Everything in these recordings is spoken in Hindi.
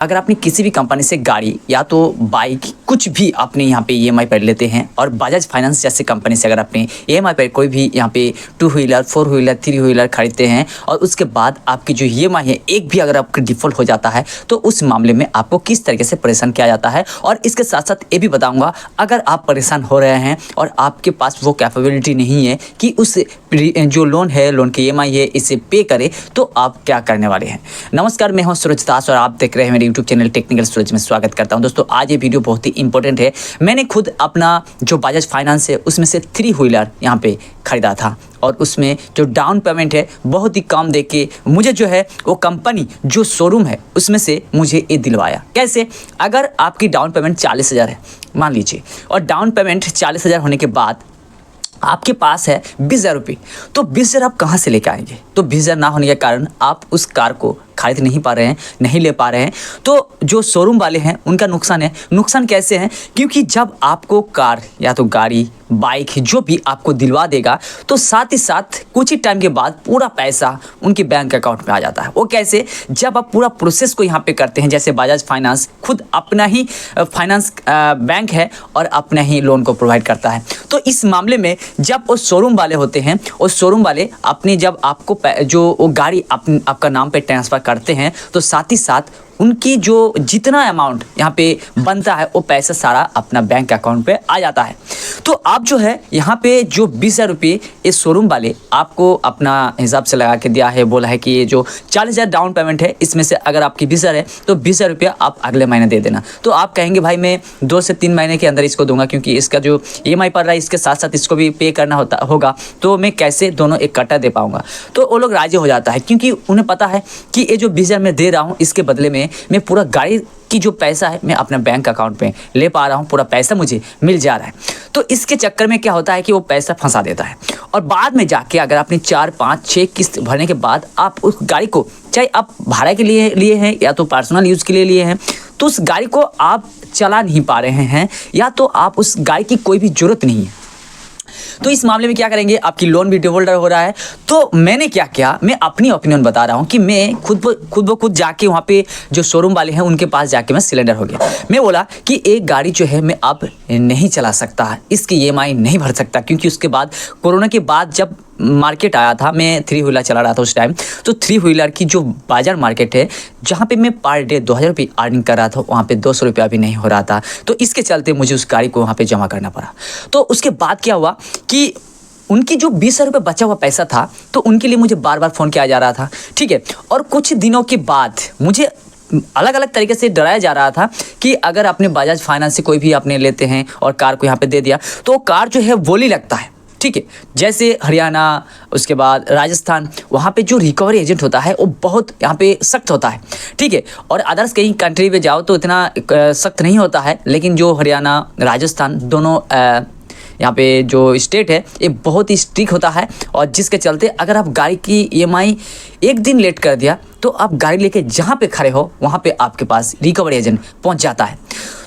अगर आपने किसी भी कंपनी से गाड़ी या तो बाइक कुछ भी आपने यहाँ पे ईएमआई पर लेते हैं और बजाज फाइनेंस जैसे कंपनी से अगर आपने ईएमआई पर कोई भी यहाँ पे 2 व्हीलर 4 व्हीलर 3 व्हीलर खरीदते हैं और उसके बाद आपकी जो ईएमआई है एक भी अगर आपका डिफ़ॉल्ट हो जाता है तो उस मामले में आपको किस तरीके से परेशान किया जाता है। और इसके साथ साथ ये भी बताऊँगा अगर आप परेशान हो रहे हैं और आपके पास वो कैपेबिलिटी नहीं है कि उस जो लोन है लोन की ईएमआई है इसे पे करे तो आप क्या करने वाले हैं। नमस्कार, मैं हूँ सूरज दास और आप देख रहे हैं मेरे यूट्यूब चैनल टेक्निकल सूरज में स्वागत करता हूं। दोस्तों आज ये वीडियो बहुत ही इंपॉर्टेंट है। मैंने खुद अपना जो बजाज फाइनेंस है उसमें से 3 व्हीलर यहाँ पे खरीदा था और उसमें जो डाउन पेमेंट है बहुत ही कम दे के मुझे जो है वो कंपनी जो शोरूम है उसमें से मुझे ये दिलवाया। कैसे? अगर आपकी डाउन पेमेंट 40,000 है मान लीजिए और डाउन पेमेंट 40,000 होने के बाद आपके पास है 20,000 रुपये, तो 20,000 आप कहाँ से लेकर आएंगे? तो 20,000 ना होने के कारण आप उस कार को खरीद नहीं पा रहे हैं, नहीं ले पा रहे हैं। तो जो शोरूम वाले हैं उनका नुकसान है। नुकसान कैसे है? क्योंकि जब आपको कार या तो गाड़ी बाइक जो भी आपको दिलवा देगा तो साथ ही साथ कुछ ही टाइम के बाद पूरा पैसा उनके बैंक अकाउंट में आ जाता है। वो कैसे? जब आप पूरा प्रोसेस को यहाँ पे करते हैं, जैसे बजाज फाइनेंस खुद अपना ही फाइनेंस बैंक है और अपना ही लोन को प्रोवाइड करता है। तो इस मामले में जब वो शोरूम वाले होते हैं उस शोरूम वाले अपनी जब आपको जो वो गाड़ी आपका नाम पे ट्रांसफ़र करते हैं तो साथ ही साथ उनकी जो जितना अमाउंट यहाँ पे बनता है वो पैसा सारा अपना बैंक अकाउंट पे आ जाता है। तो आप जो है यहाँ पे जो 20,000 रुपये इस शोरूम वाले आपको अपना हिसाब से लगा के दिया है, बोला है कि ये जो 40,000 डाउन पेमेंट है इसमें से अगर आपकी 20,000 है तो 20,000 रुपया आप अगले महीने दे देना। तो आप कहेंगे भाई मैं 2 से 3 महीने के अंदर इसको दूंगा क्योंकि इसका जो ईएमआई पड़ रहा है इसके साथ साथ इसको भी पे करना होगा तो मैं कैसे दोनों इकट्ठा दे पाऊँगा। तो वो लोग राजी हो जाता है क्योंकि उन्हें पता है कि ये जो 20,000 मैं दे रहा हूँ इसके बदले में मैं पूरा गाड़ी की जो पैसा है मैं अपने बैंक अकाउंट पे ले पा रहा हूँ, पूरा पैसा मुझे मिल जा रहा है। तो इसके चक्कर में क्या होता है कि वो पैसा फंसा देता है और बाद में जाके अगर आपने 4, 5, 6 किस्त भरने के बाद आप उस गाड़ी को चाहे आप भाड़ा के लिए हैं या तो पर्सनल यूज़ के लिए हैं तो उस गाड़ी को आप चला नहीं पा रहे हैं या तो आप उस गाड़ी की कोई भी ज़रूरत नहीं है। तो इस मामले में क्या करेंगे? आपकी लोन भी डिफॉल्टर हो रहा है। तो मैंने क्या किया, मैं अपनी ओपिनियन बता रहा हूँ कि मैं खुद ब खुद जाके वहाँ पे जो शोरूम वाले हैं उनके पास जाके मैं सिलेंडर हो गया। मैं बोला कि एक गाड़ी जो है मैं अब नहीं चला सकता, इसकी ईएमआई नहीं भर सकता क्योंकि उसके बाद कोरोना के बाद जब मार्केट आया था, मैं 3 व्हीलर चला रहा था उस टाइम, तो 3 व्हीलर की जो बाजार मार्केट है जहाँ पे मैं पर डे 2,000 रुपये अर्निंग कर रहा था वहाँ पे 200 रुपया भी नहीं हो रहा था। तो इसके चलते मुझे उस गाड़ी को वहाँ पे जमा करना पड़ा। तो उसके बाद क्या हुआ कि उनकी जो 20,000 रुपये बचा हुआ पैसा था तो उनके लिए मुझे बार बार फ़ोन किया जा रहा था, ठीक है। और कुछ दिनों के बाद मुझे अलग अलग तरीके से डराया जा रहा था कि अगर अपने बजाज फाइनेंस से कोई भी आपने लेते हैं और कार को यहाँ पे दे दिया तो कार जो है बोली लगता है, ठीक है। जैसे हरियाणा, उसके बाद राजस्थान, वहाँ पे जो रिकवरी एजेंट होता है वो बहुत यहाँ पे सख्त होता है, ठीक है। और अदर्स कहीं कंट्री पे जाओ तो इतना सख्त नहीं होता है, लेकिन जो हरियाणा राजस्थान दोनों यहाँ पे जो स्टेट है ये बहुत ही स्ट्रिक्ट होता है। और जिसके चलते अगर आप गाड़ी की ईएमआई एक दिन लेट कर दिया तो आप गाड़ी लेके जहाँ पे खड़े हो वहाँ पे आपके पास रिकवरी एजेंट पहुँच जाता है।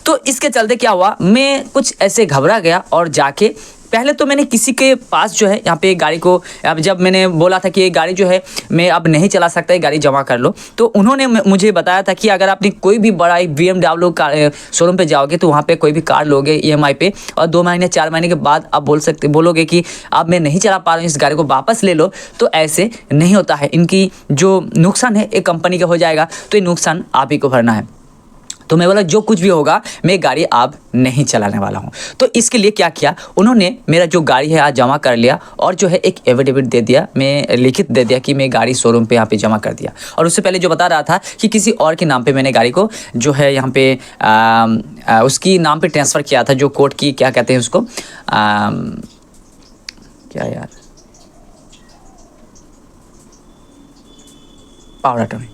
तो इसके चलते क्या हुआ, मैं कुछ ऐसे घबरा गया और जाके पहले तो मैंने किसी के पास जो है यहाँ पे गाड़ी को, अब जब मैंने बोला था कि ये गाड़ी जो है मैं अब नहीं चला सकता, ये गाड़ी जमा कर लो, तो उन्होंने मुझे बताया था कि अगर आपने कोई भी बड़ा BMW कार शोरूम पे जाओगे तो वहाँ पे कोई भी कार लोगे ईएमआई पे और 2 महीने 4 महीने के बाद आप बोलोगे कि अब मैं नहीं चला पा रहा हूँ, इस गाड़ी को वापस ले लो। तो ऐसे नहीं होता है, इनकी जो नुकसान है एक कंपनी का हो जाएगा तो ये नुकसान आप ही को भरना है। तो मैं बोला जो कुछ भी होगा मैं गाड़ी अब नहीं चलाने वाला हूँ। तो इसके लिए क्या किया, उन्होंने मेरा जो गाड़ी है आज जमा कर लिया और जो है एक एफिडेविट दे दिया, मैं लिखित दे दिया कि मैं गाड़ी शोरूम पे यहाँ पे जमा कर दिया। और उससे पहले जो बता रहा था कि किसी और के नाम पे मैंने गाड़ी को जो है यहाँ पे उसकी नाम पे ट्रांसफ़र किया था, जो कोर्ट की क्या कहते हैं उसको क्या यार, पावर अटॉर्नी,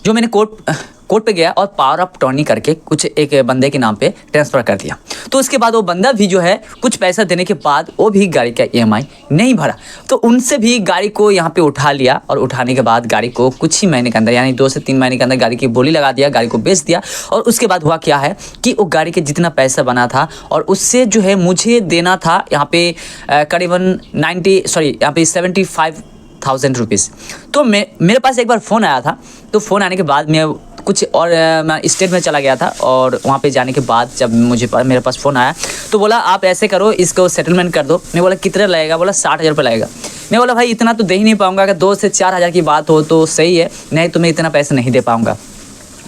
जो मैंने कोर्ट पे गया और पावर ऑफ अटॉर्नी करके कुछ एक बंदे के नाम पे ट्रांसफ़र कर दिया। तो उसके बाद वो बंदा भी जो है कुछ पैसा देने के बाद वो भी गाड़ी का ईएमआई नहीं भरा, तो उनसे भी गाड़ी को यहाँ पे उठा लिया और उठाने के बाद गाड़ी को कुछ ही महीने के अंदर यानी 2 से 3 महीने के अंदर गाड़ी की बोली लगा दिया, गाड़ी को बेच दिया। और उसके बाद हुआ क्या है कि वो गाड़ी के जितना पैसा बना था और उससे जो है मुझे देना था यहाँ पे करीबन 75,000 रुपीज़। तो मेरे पास एक बार फ़ोन आया था, तो फ़ोन आने के बाद मैं कुछ और मैं स्टेट में चला गया था, और वहाँ पे जाने के बाद जब मेरे पास फ़ोन आया तो बोला आप ऐसे करो, इसको सेटलमेंट कर दो। मैं बोला कितना लगेगा? बोला 60,000 रुपये लगेगा। मैं बोला भाई इतना तो दे ही नहीं पाऊँगा, अगर 2 से 4 हज़ार की बात हो तो सही है, नहीं तो मैं इतना पैसा नहीं दे पाऊँगा।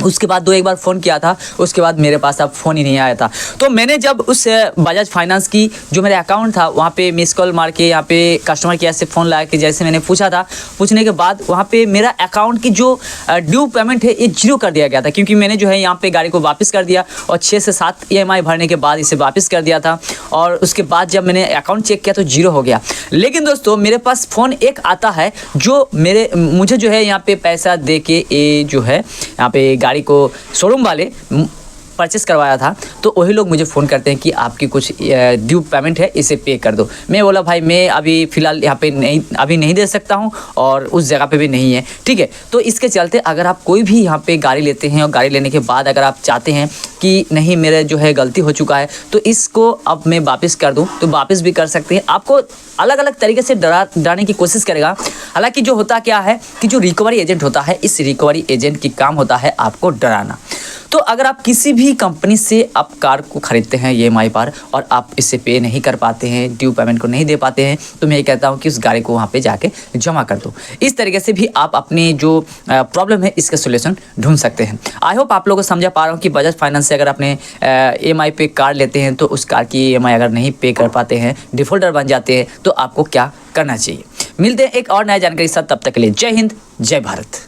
उसके बाद 2-1 बार फ़ोन किया था, उसके बाद मेरे पास अब फ़ोन ही नहीं आया था। तो मैंने जब उस बजाज फाइनेंस की जो मेरा अकाउंट था वहाँ पे मिस कॉल मार के यहाँ पे कस्टमर केयर से फ़ोन लगा के जैसे मैंने पूछा था, पूछने के बाद वहाँ पे मेरा अकाउंट की जो ड्यू पेमेंट है ये 0 कर दिया गया था, क्योंकि मैंने जो है यहाँ पे गाड़ी को वापस कर दिया और 6 से 7 EMI भरने के बाद इसे वापस कर दिया था। और उसके बाद जब मैंने अकाउंट चेक किया तो 0 हो गया। लेकिन दोस्तों मेरे पास फ़ोन एक आता है जो मुझे जो है यहाँ पे पैसा दे के ये जो है यहाँ पे गाड़ी को शोरूम वाले परचेस करवाया था, तो वही लोग मुझे फ़ोन करते हैं कि आपकी कुछ ड्यू पेमेंट है, इसे पे कर दो। मैं बोला भाई मैं अभी फ़िलहाल यहाँ पे नहीं दे सकता हूँ और उस जगह पे भी नहीं है, ठीक है। तो इसके चलते अगर आप कोई भी यहाँ पे गाड़ी लेते हैं और गाड़ी लेने के बाद अगर आप चाहते हैं कि नहीं मेरे जो है गलती हो चुका है तो इसको अब मैं वापस कर दूँ, तो वापस भी कर सकते हैं। आपको अलग अलग तरीके से डराने की कोशिश करेगा। हालांकि जो होता क्या है कि जो रिकवरी एजेंट होता है, इस रिकवरी एजेंट की काम होता है आपको डराना। तो अगर आप किसी भी कंपनी से आप कार को ख़रीदते हैं EMI पर और आप इसे पे नहीं कर पाते हैं, ड्यू पेमेंट को नहीं दे पाते हैं, तो मैं ये कहता हूँ कि उस गाड़ी को वहाँ पे जाके जमा कर दो। इस तरीके से भी आप अपनी जो प्रॉब्लम है इसका सोल्यूशन ढूंढ सकते हैं। आई होप आप लोगों को समझा पा रहा हूँ कि बजाज फाइनेंस से अगर अपने EMI पे कार लेते हैं तो उस कार की EMI अगर नहीं पे कर पाते हैं, डिफ़ॉल्टर बन जाते हैं, तो आपको क्या करना चाहिए। मिलते हैं एक और नया जानकारी के साथ, तब तक के लिए जय हिंद, जय भारत।